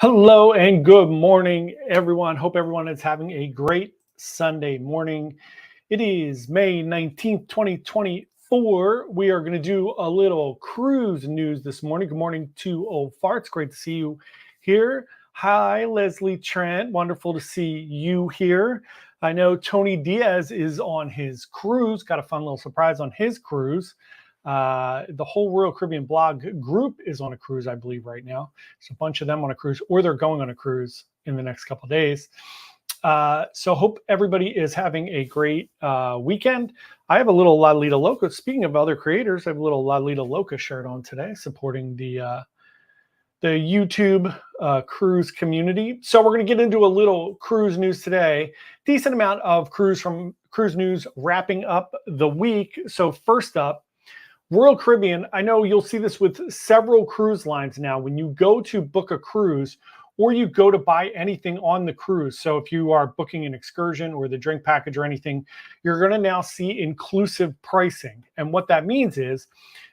Hello and good morning, everyone. Hope everyone is having a great Sunday morning. It is May 19th, 2024. We are going to do a little cruise news this morning. Good morning to Old Farts. Great to see you here. Hi, Leslie Trent. Wonderful to see you here. I know Tony Diaz is on his cruise. Got a fun little surprise on his cruise. The whole Royal Caribbean blog group is on a cruise, I believe, right now. There's a bunch of them on a cruise, or they're going on a cruise in the next couple of days. So hope everybody is having a great weekend. I have a little La Lita Loca. Speaking of other creators, I have a little La Lita Loca shirt on today, supporting the YouTube cruise community. So we're going to get into a little cruise news today. Decent amount of cruise news wrapping up the week. So first up, Royal Caribbean, I know you'll see this with several cruise lines now. When you go to book a cruise or you go to buy anything on the cruise, so if you are booking an excursion or the drink package or anything, you're going to now see inclusive pricing. And what that means is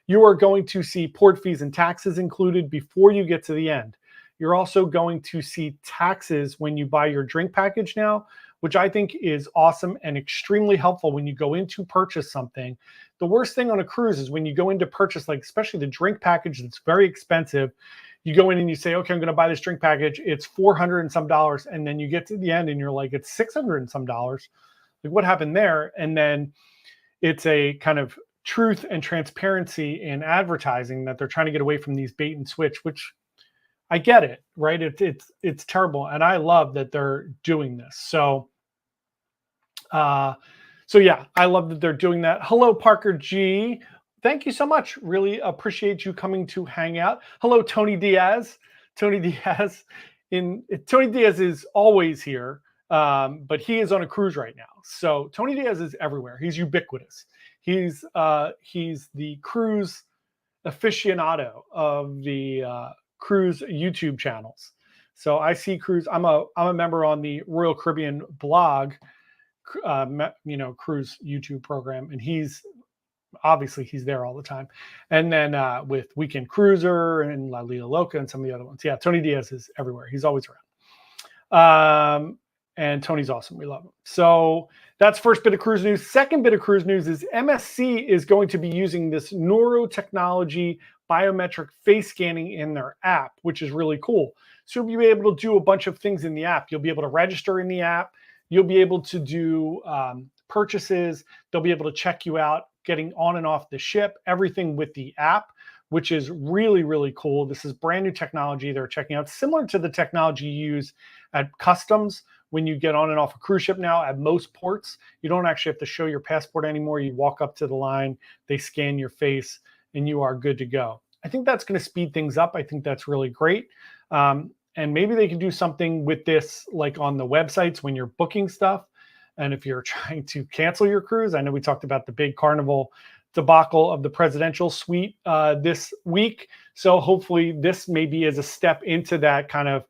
you are going to see port fees and taxes included before you get to the end. You're also going to see taxes when you buy your drink package now, which I think is awesome and extremely helpful when you go in to purchase something. The worst thing on a cruise is when you go in to purchase, like especially the drink package that's very expensive, you go in and you say, okay, I'm going to buy this drink package. It's $400 and some dollars. And then you get to the end and you're like, it's $600 and some dollars. Like what happened there? And then it's a kind of truth and transparency in advertising that they're trying to get away from these bait and switch, which I get it, right? It's terrible. And I love that they're doing this. So yeah, I love that they're doing that. Hello, Parker G. Thank you so much. Really appreciate you coming to hang out. Hello, Tony Diaz. Tony Diaz is always here, but he is on a cruise right now. So Tony Diaz is everywhere. He's ubiquitous. He's the cruise aficionado of the cruise YouTube channels. So I see cruise. I'm a member on the Royal Caribbean blog, cruise YouTube program, and he's there all the time. And then with Weekend Cruiser and La Lita Loca and some of the other ones. Yeah, Tony Diaz is everywhere. He's always around. And Tony's awesome. We love him. So that's first bit of cruise news. Second bit of cruise news is MSC is going to be using this neurotechnology biometric face scanning in their app, which is really cool. So you'll be able to do a bunch of things in the app. You'll be able to register in the app. You'll be able to do purchases. They'll be able to check you out getting on and off the ship, everything with the app, which is really, really cool. This is brand new technology they're checking out, similar to the technology you use at customs when you get on and off a cruise ship now. At most ports, you don't actually have to show your passport anymore. You walk up to the line, they scan your face, and you are good to go. I think that's going to speed things up. I think that's really great. And maybe they can do something with this, like on the websites when you're booking stuff. And if you're trying to cancel your cruise, I know we talked about the big Carnival debacle of the presidential suite this week. So hopefully this maybe is a step into that kind of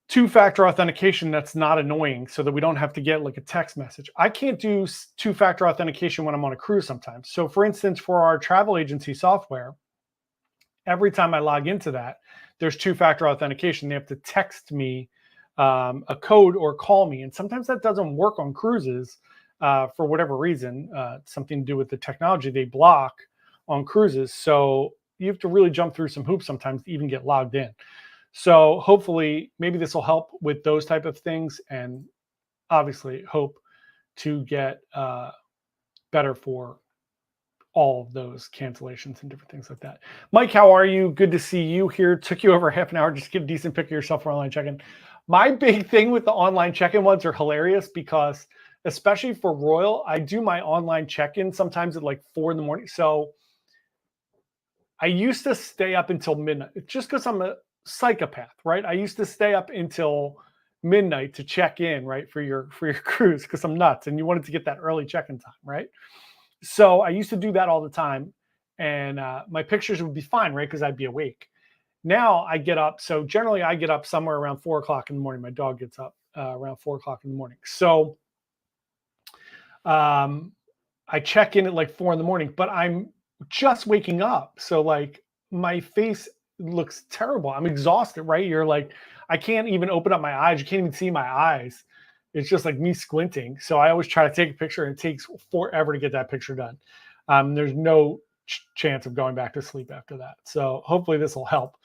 two-factor authentication that's not annoying, so that we don't have to get like a text message. I can't do two-factor authentication when I'm on a cruise sometimes. So for instance, for our travel agency software, every time I log into that, there's two-factor authentication. They have to text me a code or call me. And sometimes that doesn't work on cruises for whatever reason, something to do with the technology they block on cruises. So you have to really jump through some hoops sometimes to even get logged in. So hopefully maybe this will help with those type of things, and obviously hope to get better for all of those cancellations and different things like that. Mike, how are you? Good to see you here. Took you over half an hour just to get a decent pic of yourself for online check-in. My big thing with the online check-in ones are hilarious because, especially for Royal, I do my online check-in sometimes at like 4 in the morning. So I used to stay up until midnight just because I'm a psychopath, right? I used to stay up until midnight to check in, right, for your cruise, because I'm nuts and you wanted to get that early check-in time, right? So I used to do that all the time, and my pictures would be fine, right, because I'd be awake. Now I get up. So generally I get up somewhere around 4 o'clock in the morning. My dog gets up around 4 o'clock in the morning. So I check in at like 4 in the morning, but I'm just waking up. So like my face looks terrible. I'm exhausted, right? You're like, I can't even open up my eyes. You can't even see my eyes. It's just like me squinting. So I always try to take a picture, and it takes forever to get that picture done. There's no chance of going back to sleep after that. So hopefully this will help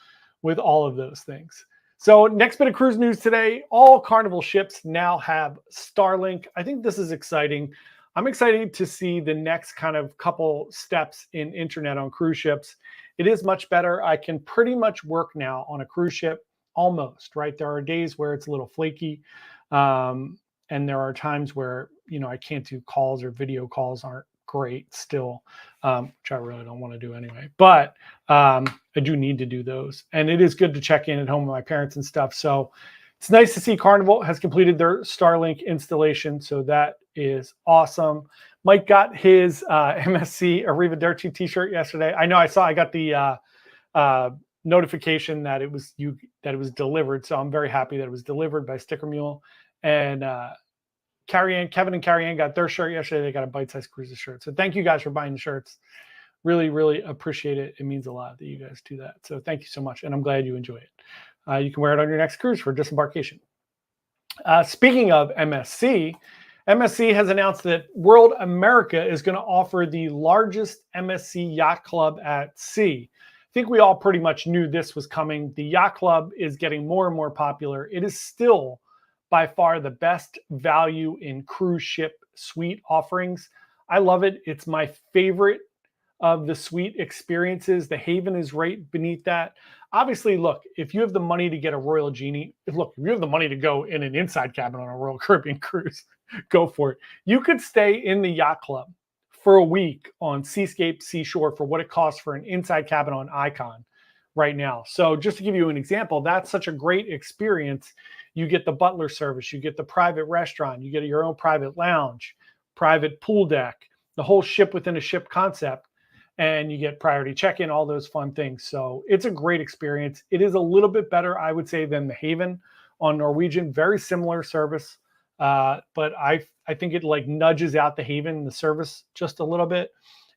with all of those things. So next bit of cruise news today, all Carnival ships now have Starlink. I think this is exciting. I'm excited to see the next kind of couple steps in internet on cruise ships. It is much better. I can pretty much work now on a cruise ship almost, right? There are days where it's a little flaky. And there are times where, I can't do calls, or video calls aren't great still, which I really don't want to do anyway. But I do need to do those. And it is good to check in at home with my parents and stuff. So it's nice to see Carnival has completed their Starlink installation. So that is awesome. Mike got his MSC Arrivederci t-shirt yesterday. I know I got the notification that it was delivered. So I'm very happy that it was delivered by Sticker Mule. And Kevin and Carrie Ann got their shirt yesterday. They got a Bite Size Cruises shirt. So thank you guys for buying the shirts. Really, really appreciate it. It means a lot that you guys do that. So thank you so much. And I'm glad you enjoy it. You can wear it on your next cruise for disembarkation. Speaking of MSC, MSC has announced that World America is going to offer the largest MSC Yacht Club at sea. I think we all pretty much knew this was coming. The Yacht Club is getting more and more popular. It is still by far the best value in cruise ship suite offerings. I love it. It's my favorite of the suite experiences. The Haven is right beneath that. Obviously, look, if you have the money to get a Royal Genie, if you have the money to go in an inside cabin on a Royal Caribbean cruise, go for it. You could stay in the Yacht Club for a week on Seascape Seashore for what it costs for an inside cabin on Icon right now. So just to give you an example, that's such a great experience. You get the butler service, you get the private restaurant, you get your own private lounge, private pool deck, the whole ship within a ship concept, and you get priority check-in, all those fun things. So it's a great experience. It is a little bit better, I would say, than the Haven on Norwegian. Very similar service, but I think it like nudges out the Haven, the service, just a little bit.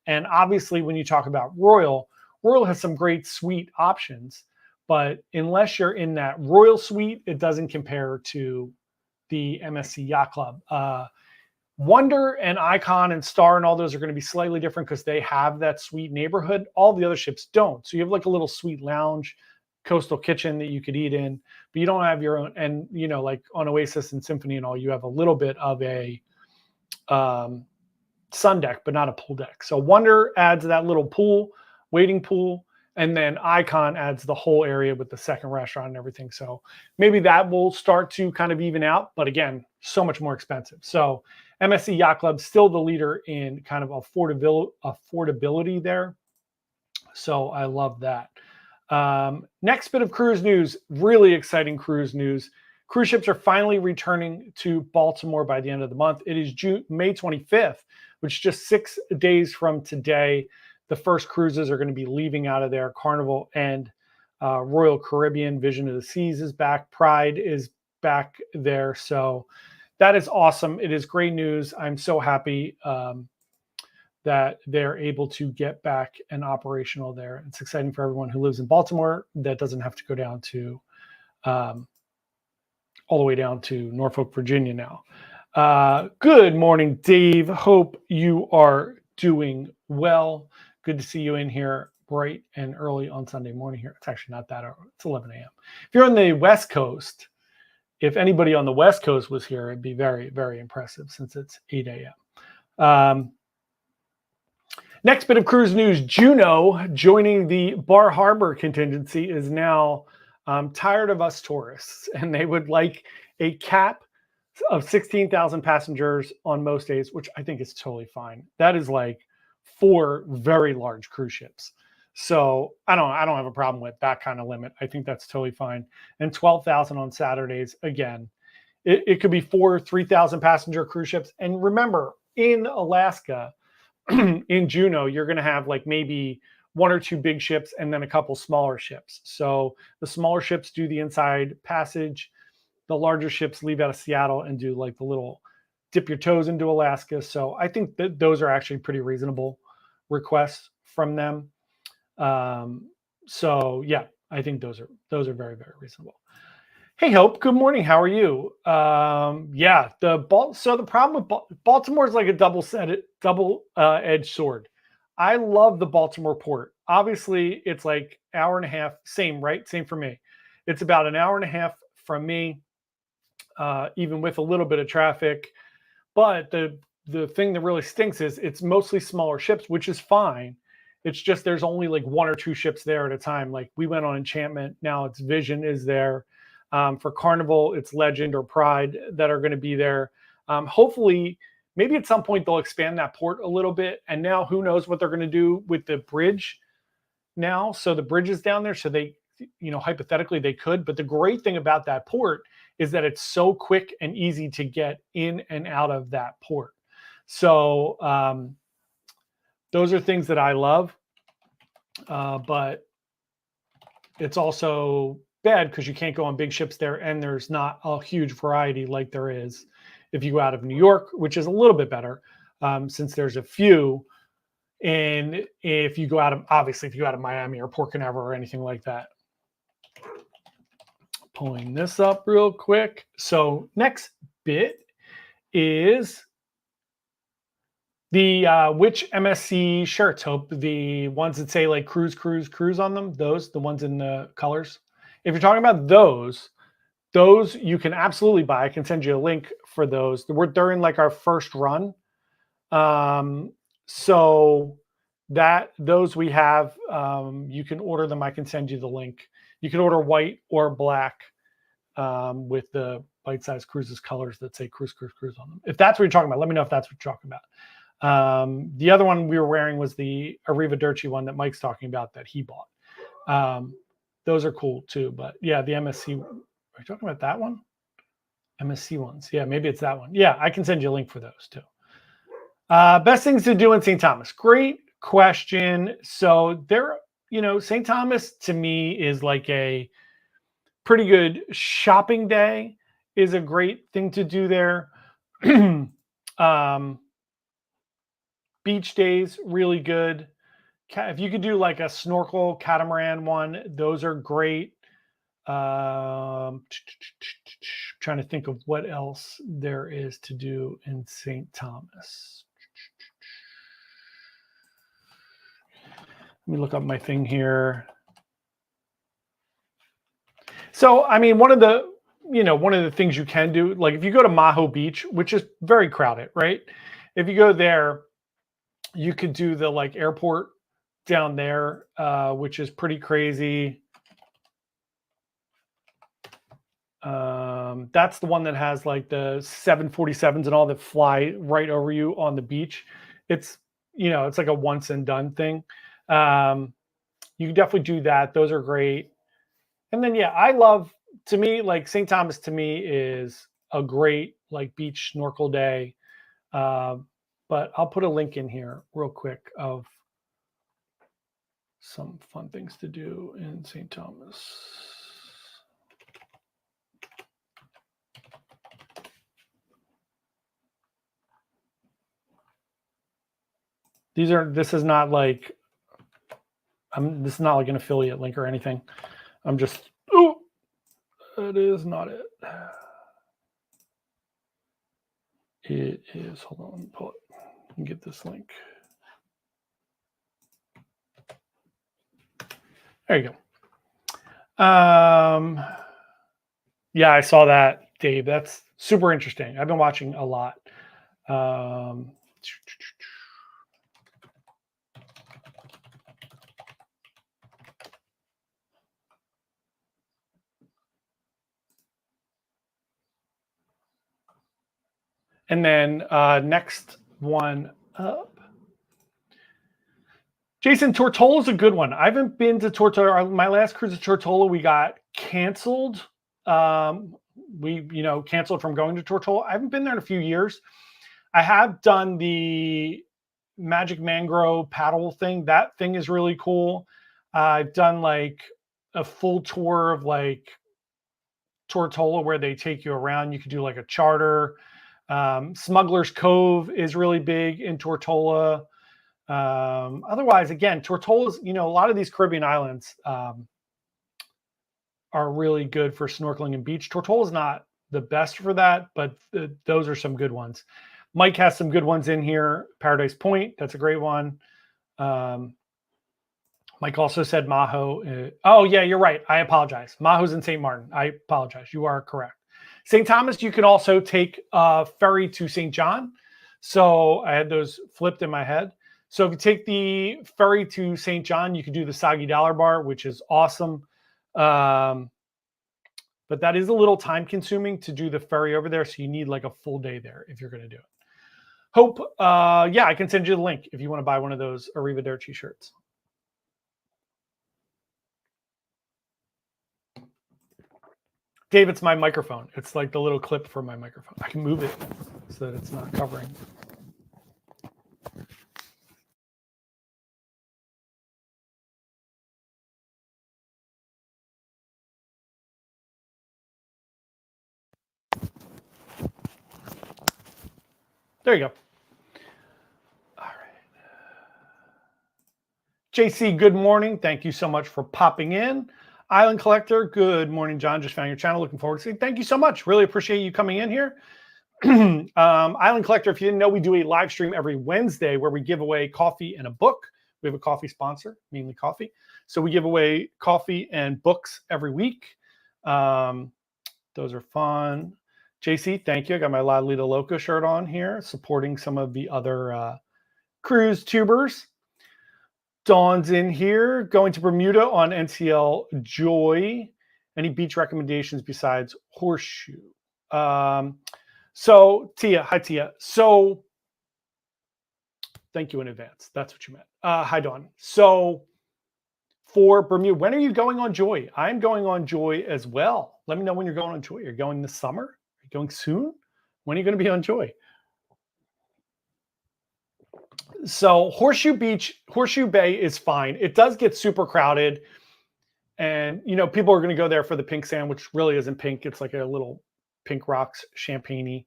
And obviously, when you talk about Royal has some great suite options, but unless you're in that Royal suite, it doesn't compare to the MSC Yacht Club. Wonder and Icon and Star and all those are going to be slightly different because they have that suite neighborhood. All the other ships don't. So you have like a little suite lounge, coastal kitchen that you could eat in, but you don't have your own. And, like on Oasis and Symphony and all, you have a little bit of a sun deck, but not a pool deck. So Wonder adds that little pool, waiting pool, and then Icon adds the whole area with the second restaurant and everything. So maybe that will start to kind of even out, but again, so much more expensive. So MSC Yacht Club still the leader in kind of affordability there. So I love that. Next bit of cruise news, really exciting cruise news. Cruise ships are finally returning to Baltimore by the end of the month. It is May 25th, which is just 6 days from today. The first cruises are going to be leaving out of there. Carnival and Royal Caribbean. Vision of the Seas is back. Pride is back there. So that is awesome. It is great news. I'm so happy that they're able to get back and operational there. It's exciting for everyone who lives in Baltimore that doesn't have to go down to all the way down to Norfolk, Virginia now. Good morning, Dave. Hope you are doing well. Good to see you in here bright and early on Sunday morning here. It's actually not that early. It's 11 a.m. If you're on the West Coast, if anybody on the West Coast was here, it'd be very, very impressive since it's 8 a.m. Next bit of cruise news, Juneau joining the Bar Harbor contingency is now tired of us tourists, and they would like a cap of 16,000 passengers on most days, which I think is totally fine. That is like 4 very large cruise ships. So I don't have a problem with that kind of limit. I think that's totally fine. And 12,000 on Saturdays. Again, it could be 4 3,000 passenger cruise ships. And remember, in Alaska, in Juneau, you're going to have like maybe 1 or 2 big ships and then a couple smaller ships. So the smaller ships do the inside passage. The larger ships leave out of Seattle and do like the little dip your toes into Alaska. So I think that those are actually pretty reasonable requests from them. So yeah, I think those are very, very reasonable. Hey, Hope. Good morning. How are you? Yeah, so the problem with Baltimore is like a double-edged sword. I love the Baltimore port. Obviously, it's like hour and a half. Same, right? Same for me. It's about an hour and a half from me, even with a little bit of traffic. But the thing that really stinks is it's mostly smaller ships, which is fine. It's just there's only like one or two ships there at a time. Like we went on Enchantment. Now it's Vision is there. For Carnival, it's Legend or Pride that are going to be there. Hopefully, maybe at some point they'll expand that port a little bit. And now who knows what they're going to do with the bridge now. So the bridge is down there. So they, hypothetically they could. But the great thing about that port is that it's so quick and easy to get in and out of that port. So those are things that I love. But it's also bad because you can't go on big ships there, and there's not a huge variety like there is if you go out of New York, which is a little bit better since there's a few. And if you go out of Miami or Port Canaveral or anything like that. Pulling this up real quick. So next bit is the which MSC shirts, Hope, the ones that say like cruise on them, the ones in the colors. If you're talking about those you can absolutely buy. I can send you a link for those. They're in like our first run. So those we have, you can order them. I can send you the link. You can order white or black with the bite-sized cruises colors that say cruise on them. If that's what you're talking about, let me know if that's what you're talking about. The other one we were wearing was the Arrivederci one that Mike's talking about that he bought. Those are cool too, but yeah, the MSC, are you talking about that one? MSC ones. Yeah, maybe it's that one. Yeah, I can send you a link for those too. Best things to do in St. Thomas. Great question. So there, St. Thomas to me is like a pretty good shopping day, is a great thing to do there. Beach days, really good. If you could do like a snorkel catamaran one, those are great. Trying to think of what else there is to do in St. Thomas. Let me look up my thing here. So, I mean, one of the things you can do, like if you go to Maho Beach, which is very crowded, right? If you go there, you could do the like airport down there, which is pretty crazy. That's the one that has like the 747s and all that fly right over you on the beach. It's, it's like a once and done thing. You can definitely do that. Those are great. And then, yeah, to me, like St. Thomas to me is a great like beach snorkel day. But I'll put a link in here real quick of some fun things to do in St. Thomas. This is not like an affiliate link or anything. I'm just, that is not it. It is, hold on, pull it and get this link. There you go. Yeah, I saw that, Dave. That's super interesting. I've been watching a lot. And then next one up. Jason, Tortola is a good one. I haven't been to Tortola. My last cruise to Tortola, we got canceled. We, canceled from going to Tortola. I haven't been there in a few years. I have done the Magic Mangrove paddle thing. That thing is really cool. I've done like a full tour of like Tortola where they take you around. You could do like a charter. Smuggler's Cove is really big in Tortola. Otherwise, again, Tortola's, a lot of these Caribbean islands, are really good for snorkeling and beach. Tortola is not the best for that, but those are some good ones. Mike has some good ones in here. Paradise Point, that's a great one. Mike also said Maho. Oh, yeah, you're right. I apologize. Maho's in St. Martin. I apologize. You are correct. St. Thomas, you can also take a ferry to St. John. So I had those flipped in my head. So if you take the ferry to St. John, you can do the Soggy Dollar Bar, which is awesome. But that is a little time consuming to do the ferry over there. So you need like a full day there if you're going to do it. Hope, yeah, I can send you the link if you want to buy one of those Arrivederci shirts. Dave, it's my microphone. It's like the little clip for my microphone. I can move it so that it's not covering. There you go. All right. JC, good morning. Thank you so much for popping in. Island Collector, good morning, John. Just found your channel. Looking forward to it. Thank you so much. Really appreciate you coming in here. Island Collector, if you didn't know, we do a live stream every Wednesday where we give away coffee and a book. We have a coffee sponsor, mainly coffee. So we give away coffee and books every week. Those are fun. JC, thank you. I got my La Lita Loca shirt on here, supporting some of the other cruise tubers. Dawn's in here, going to Bermuda on NCL Joy. Any beach recommendations besides Horseshoe? So Tia, hi Tia. So thank you in advance. That's what you meant. Hi Dawn. So for Bermuda, when are you going on Joy? I'm going on Joy as well. Let me know when you're going on Joy. You're going this summer? Are you going soon? When are you going to be on Joy? So Horseshoe Bay is fine. It does get super crowded. And, you know, people are going to go there for the pink sand, which really isn't pink. It's like a little pink rocks, champagne-y.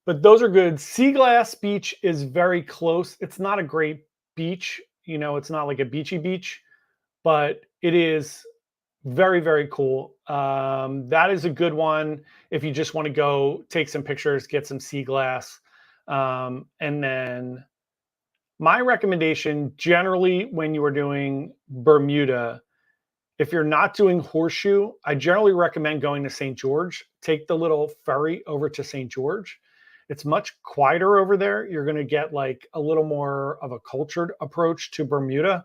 But those are good. Sea Glass Beach is very close. It's not a great beach. You know, it's not like a beachy beach, but it is very, very cool. That is a good one if you just want to go take some pictures, get some sea glass. And then my recommendation generally when you are doing Bermuda, if you're not doing Horseshoe, I generally recommend going to St. George. Take the little ferry over to St. George. It's much quieter over there. You're going to get like a little more of a cultured approach to Bermuda.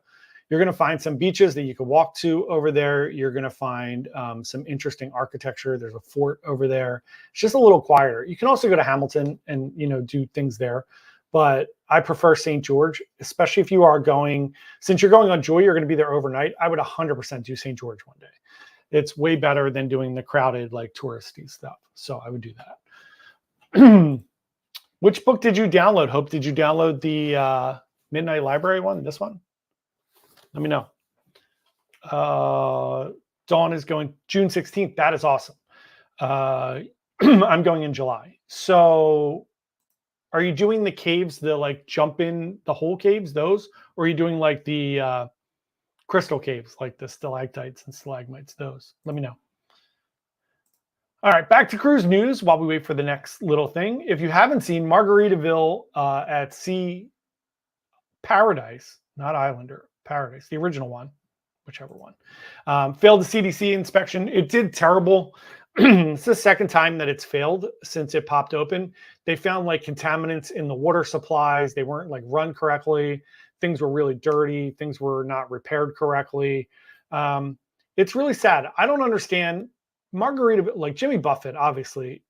You're going to find some beaches that you can walk to over there. You're going to find some interesting architecture. There's a fort over there. It's just a little quieter. You can also go to Hamilton and, you know, do things there. But I prefer St. George, especially if you are going, since you're going on Joy, you're going to be there overnight. I would 100% do St. George one day. It's way better than doing the crowded, like touristy stuff. So I would do that. Which book did you download, Hope? Did you download the Midnight Library one, this one? Let me know. Dawn is going June 16th. That is awesome. I'm going in July. So are you doing the caves, the like jump in the whole caves, those? Or are you doing like the crystal caves, like the stalactites and stalagmites, those? Let me know. All right, back to cruise news while we wait for the next little thing. If you haven't seen Margaritaville at Sea Paradise, not Islander, Paradise, the original one, whichever one, failed the CDC inspection. It did terrible. It's the second time that it's failed since it popped open. They found like contaminants in the water supplies. They weren't like run correctly. Things were really dirty. Things were not repaired correctly. It's really sad. I don't understand. Margarita, like Jimmy Buffett, obviously,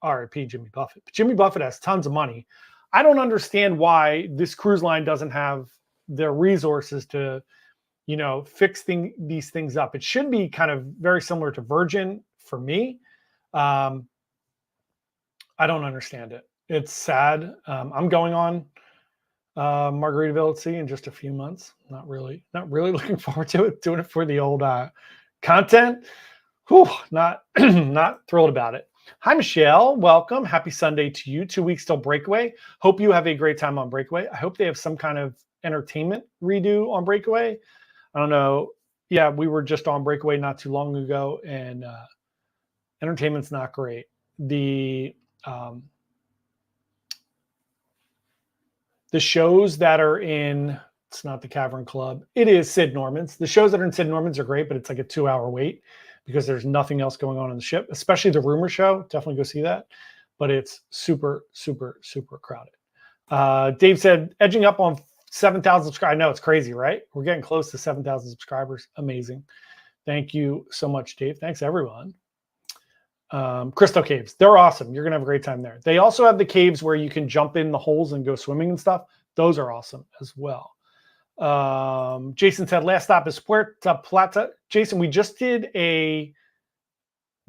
RIP Jimmy Buffett. But Jimmy Buffett has tons of money. I don't understand why this cruise line doesn't have the resources to, you know, fix these things up. It should be kind of very similar to Virgin for me. I don't understand it. It's sad. I'm going on Margaritaville at Sea in just a few months. Not really looking forward to it. Doing it for the old content. Whew, not thrilled about it. Hi, Michelle. Welcome. Happy Sunday to you. 2 weeks till Breakaway. Hope you have a great time on Breakaway. I hope they have some kind of entertainment redo on Breakaway. I don't know. yeah, we were just on breakaway not too long ago, and entertainment's not great. The shows that are in, it's not the Cavern Club, it is Sid Norman's. The shows that are in Sid Norman's are great, but it's like a 2-hour wait because there's nothing else going on the ship, especially the Rumor Show. Definitely go see that. But it's super, super, super crowded. Dave said, edging up on 7,000 subscribers. I know, it's crazy, right? We're getting close to 7,000 subscribers. Amazing. Thank you so much, Dave. Thanks, everyone. Crystal caves, they're awesome. You're gonna have a great time there. They also have the caves where you can jump in the holes and go swimming and stuff. Those are awesome as well. Jason said last stop is Puerto Plata. Jason, we just did a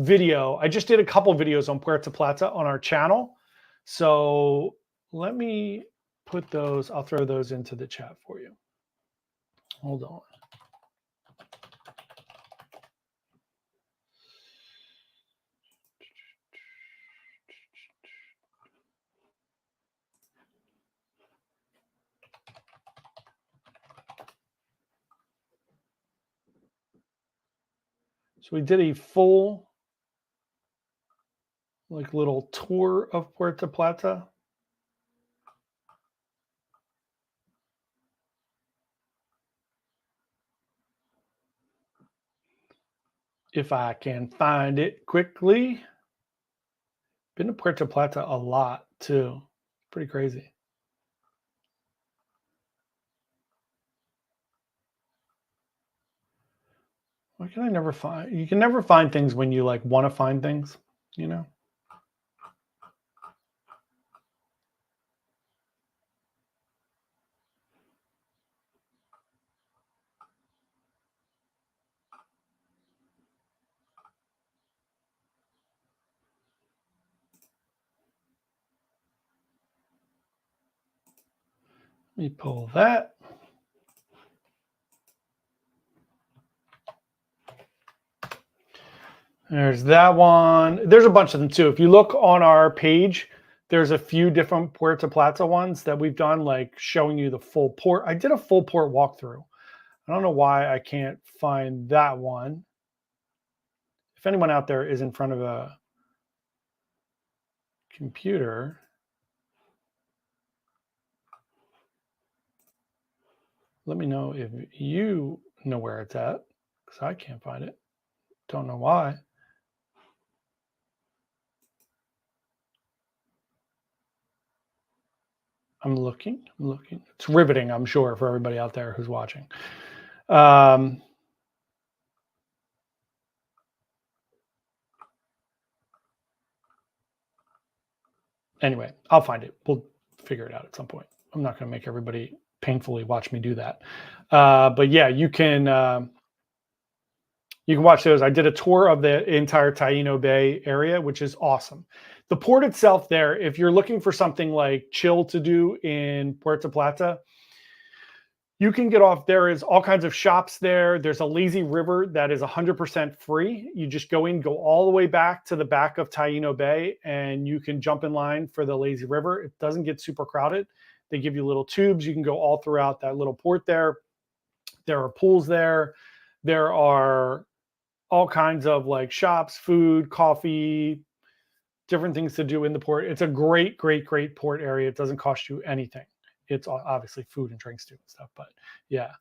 video. I just did a couple videos on Puerto Plata on our channel, so let me put those, I'll throw those into the chat for you. Hold on. So we did a full like little tour of Puerto Plata. If I can find it quickly. Been to Puerto Plata a lot too. Pretty crazy. Why can I never find? You can never find things when you like want to find things, you know? Let me pull that. There's that one. There's a bunch of them too. If you look on our page, there's a few different Puerto Plata ones that we've done, like showing you the full port. I did a full port walkthrough. I don't know why I can't find that one. If anyone out there is in front of a computer, let me know if you know where it's at, because I can't find it. Don't know why. I'm looking. It's riveting, I'm sure, for everybody out there who's watching. Anyway, I'll find it. We'll figure it out at some point. I'm not going to make everybody painfully watch me do that. But yeah, you can watch those. I did a tour of the entire Taino Bay area, which is awesome. The port itself there, if you're looking for something like chill to do in Puerto Plata, you can get off. There is all kinds of shops there. There's a lazy river that is 100% free. You just go all the way back to the back of Taino Bay, and you can jump in line for the lazy river. It doesn't get super crowded. They give you little tubes. You can go all throughout that little port there. There are pools there. There are all kinds of like shops, food, coffee, different things to do in the port. It's a great, great, great port area. It doesn't cost you anything. It's obviously food and drinks too and stuff, but yeah,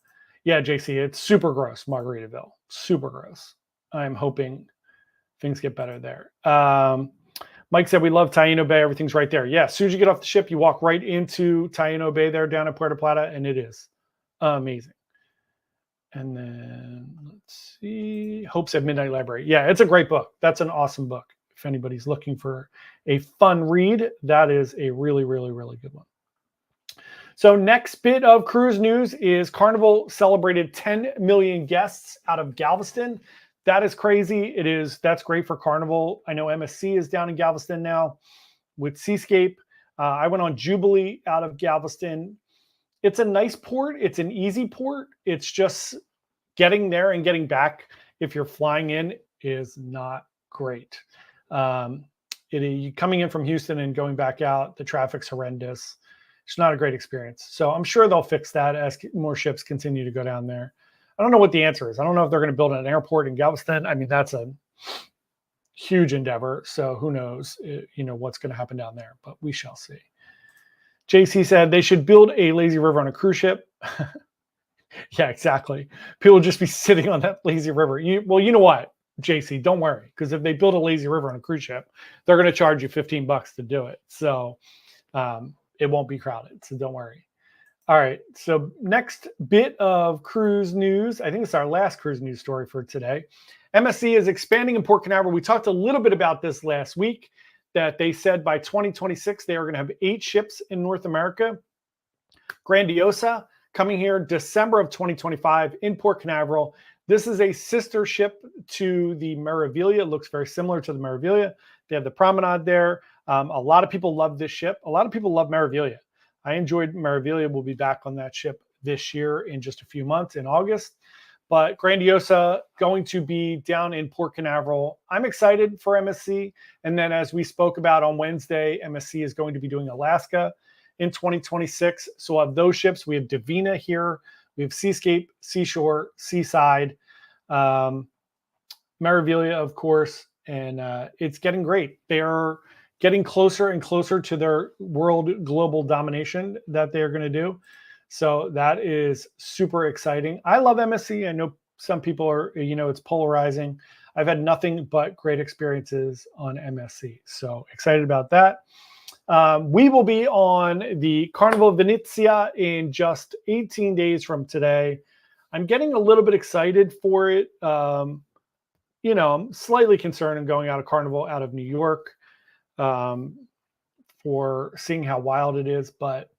JC, it's super gross, Margaritaville, super gross. I'm hoping things get better there. Mike said we love Taino Bay. Everything's right there. Yeah, as soon as you get off the ship, you walk right into Taino Bay there down at Puerto Plata, and it is amazing. And then let's see, Hopes at Midnight Library. Yeah, it's a great book. That's an awesome book. If anybody's looking for a fun read, that is a really, really, really good one. So next bit of cruise news is Carnival celebrated 10 million guests out of Galveston. That is crazy. That's great for Carnival. I know MSC is down in Galveston now with Seascape. I went on Jubilee out of Galveston. It's a nice port. It's an easy port. It's just getting there and getting back, if you're flying in, is not great. Coming in from Houston and going back out, the traffic's horrendous. It's not a great experience. So I'm sure they'll fix that as more ships continue to go down there. I don't know what the answer is. I don't know if they're going to build an airport in Galveston. I mean, that's a huge endeavor. So who knows, what's going to happen down there, but we shall see. JC said they should build a lazy river on a cruise ship. Yeah, exactly. People just be sitting on that lazy river. You know what, JC, don't worry, because if they build a lazy river on a cruise ship, they're going to charge you $15 to do it. So it won't be crowded. So don't worry. All right. So next bit of cruise news. I think it's our last cruise news story for today. MSC is expanding in Port Canaveral. We talked a little bit about this last week, that they said by 2026, they are going to have 8 ships in North America. Grandiosa coming here December of 2025 in Port Canaveral. This is a sister ship to the Meraviglia. It looks very similar to the Meraviglia. They have the promenade there. A lot of people love this ship. A lot of people love Meraviglia. I enjoyed Meraviglia. We'll be back on that ship this year in just a few months in August. But Grandiosa going to be down in Port Canaveral. I'm excited for MSC. And then as we spoke about on Wednesday, MSC is going to be doing Alaska in 2026. So we'll have those ships. We have Divina here. We have Seascape, Seashore, Seaside, Meraviglia, of course. And it's getting great. They're getting closer and closer to their world global domination that they're going to do. So that is super exciting. I love MSC. I know some people are, it's polarizing. I've had nothing but great experiences on MSC. So excited about that. We will be on the Carnival Venezia in just 18 days from today. I'm getting a little bit excited for it. I'm slightly concerned in going out of Carnival out of New York for seeing how wild it is, but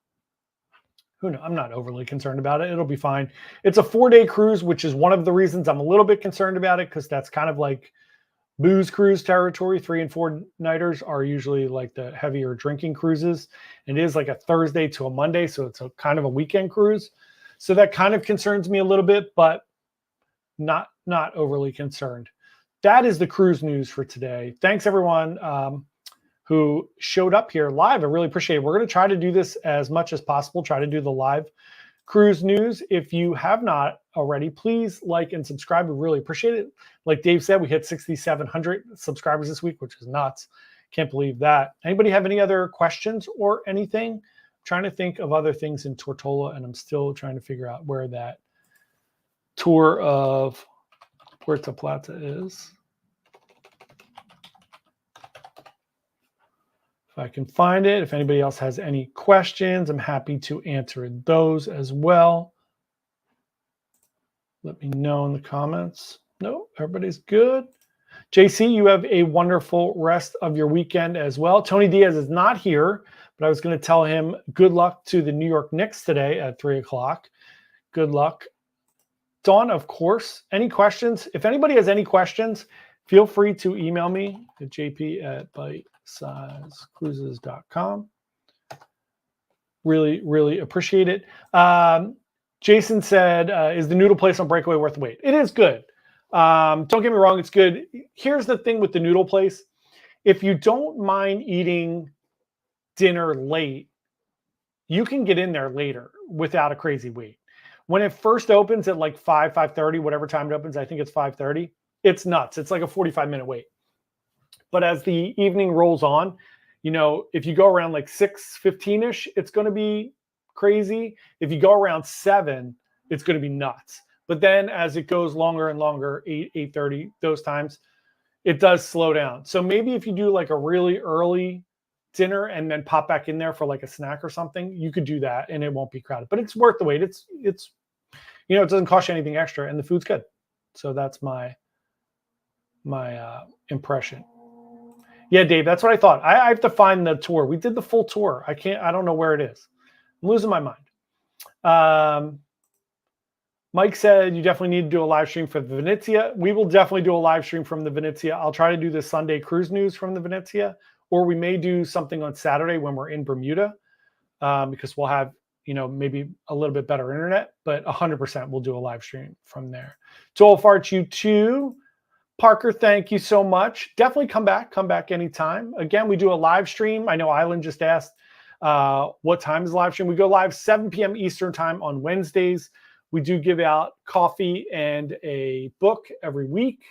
who knows? I'm not overly concerned about it. It'll be fine. It's a 4-day cruise, which is one of the reasons I'm a little bit concerned about it, because that's kind of like booze cruise territory. 3 and 4 nighters are usually like the heavier drinking cruises. It is like a Thursday to a Monday, so it's a kind of a weekend cruise. So that kind of concerns me a little bit, but not overly concerned. That is the cruise news for today. Thanks everyone who showed up here live. I really appreciate it. We're going to try to do this as much as possible, try to do the live cruise news. If you have not already, please like and subscribe. We really appreciate it. Like Dave said, we hit 6,700 subscribers this week, which is nuts. Can't believe that. Anybody have any other questions or anything? I'm trying to think of other things in Tortola, and I'm still trying to figure out where that tour of Puerto Plata is. If I can find it, if anybody else has any questions, I'm happy to answer those as well. Let me know in the comments. No, everybody's good. JC, you have a wonderful rest of your weekend as well. Tony Diaz is not here, but I was going to tell him good luck to the New York Knicks today at 3 o'clock. Good luck. Dawn, of course. Any questions? If anybody has any questions, feel free to email me at jp@bitesizecruises.com. Really, really appreciate it. Jason said, is the noodle place on Breakaway worth the wait? It is good. Don't get me wrong, it's good. Here's the thing with the noodle place. If you don't mind eating dinner late, you can get in there later without a crazy wait. When it first opens at like 5:30, whatever time it opens, I think it's 5:30, it's nuts. It's like a 45-minute wait. But as the evening rolls on, if you go around like 6:15-ish, it's going to be crazy. If you go around 7, it's going to be nuts. But then as it goes longer and longer, 8:30, those times, it does slow down. So maybe if you do like a really early dinner and then pop back in there for like a snack or something, you could do that and it won't be crowded. But it's worth the wait. It's it doesn't cost you anything extra and the food's good. So that's my impression. Yeah, Dave, that's what I thought. I have to find the tour. We did the full tour. I don't know where it is. I'm losing my mind. Mike said you definitely need to do a live stream for the Venezia. We will definitely do a live stream from the Venezia. I'll try to do the Sunday cruise news from the Venezia, or we may do something on Saturday when we're in Bermuda, because we'll have, maybe a little bit better internet, but 100% we'll do a live stream from there. Joel Farch, you too. Parker, thank you so much. Definitely come back anytime. Again, we do a live stream. I know Island just asked what time is the live stream. We go live 7 p.m. Eastern time on Wednesdays. We do give out coffee and a book every week.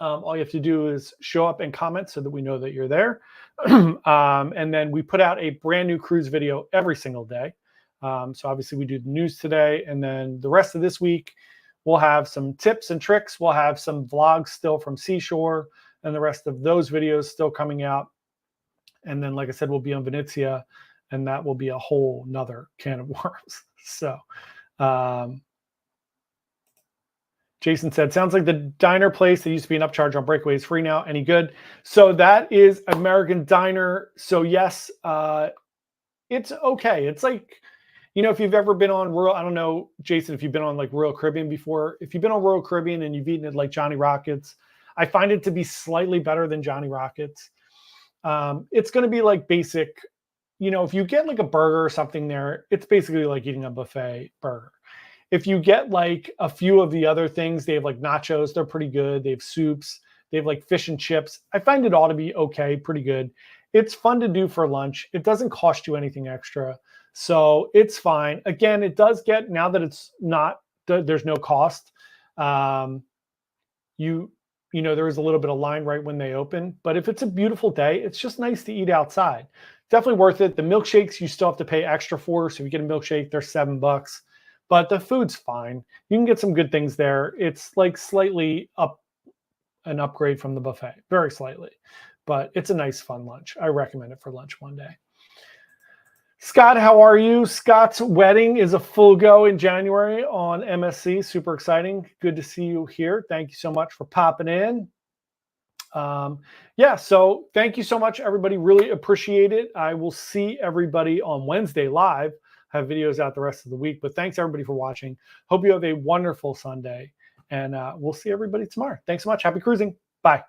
All you have to do is show up and comment so that we know that you're there. And then we put out a brand new cruise video every single day. So obviously we do the news today, and then the rest of this week, we'll have some tips and tricks. We'll have some vlogs still from Seashore, and the rest of those videos still coming out. And then, like I said, we'll be on Venezia, and that will be a whole nother can of worms. So, Jason said, sounds like the diner place that used to be an upcharge on Breakaway is free now. Any good? So that is American Diner. So yes, it's okay. It's like, you know, if you've ever been on Royal, I don't know, Jason, if you've been on like Royal Caribbean before, if you've been on Royal Caribbean and you've eaten at like Johnny Rockets, I find it to be slightly better than Johnny Rockets. It's going to be like basic, you know, if you get like a burger or something there, it's basically like eating a buffet burger. If you get like a few of the other things, they have like nachos, they're pretty good. They have soups, they have like fish and chips. I find it ought to be okay, pretty good. It's fun to do for lunch. It doesn't cost you anything extra. So it's fine. Again, it does get, now that it's not, there's no cost. You know, there is a little bit of line right when they open, but if it's a beautiful day, it's just nice to eat outside. Definitely worth it. The milkshakes you still have to pay extra for. So if you get a milkshake, they're $7. But the food's fine. You can get some good things there. It's like slightly an upgrade from the buffet, very slightly. But it's a nice, fun lunch. I recommend it for lunch one day. Scott, how are you? Scott's wedding is a full go in January on MSC. Super exciting. Good to see you here. Thank you so much for popping in. Yeah, so thank you so much, everybody. Really appreciate it. I will see everybody on Wednesday live. Have videos out the rest of the week. But thanks, everybody, for watching. Hope you have a wonderful Sunday. And we'll see everybody tomorrow. Thanks so much. Happy cruising. Bye.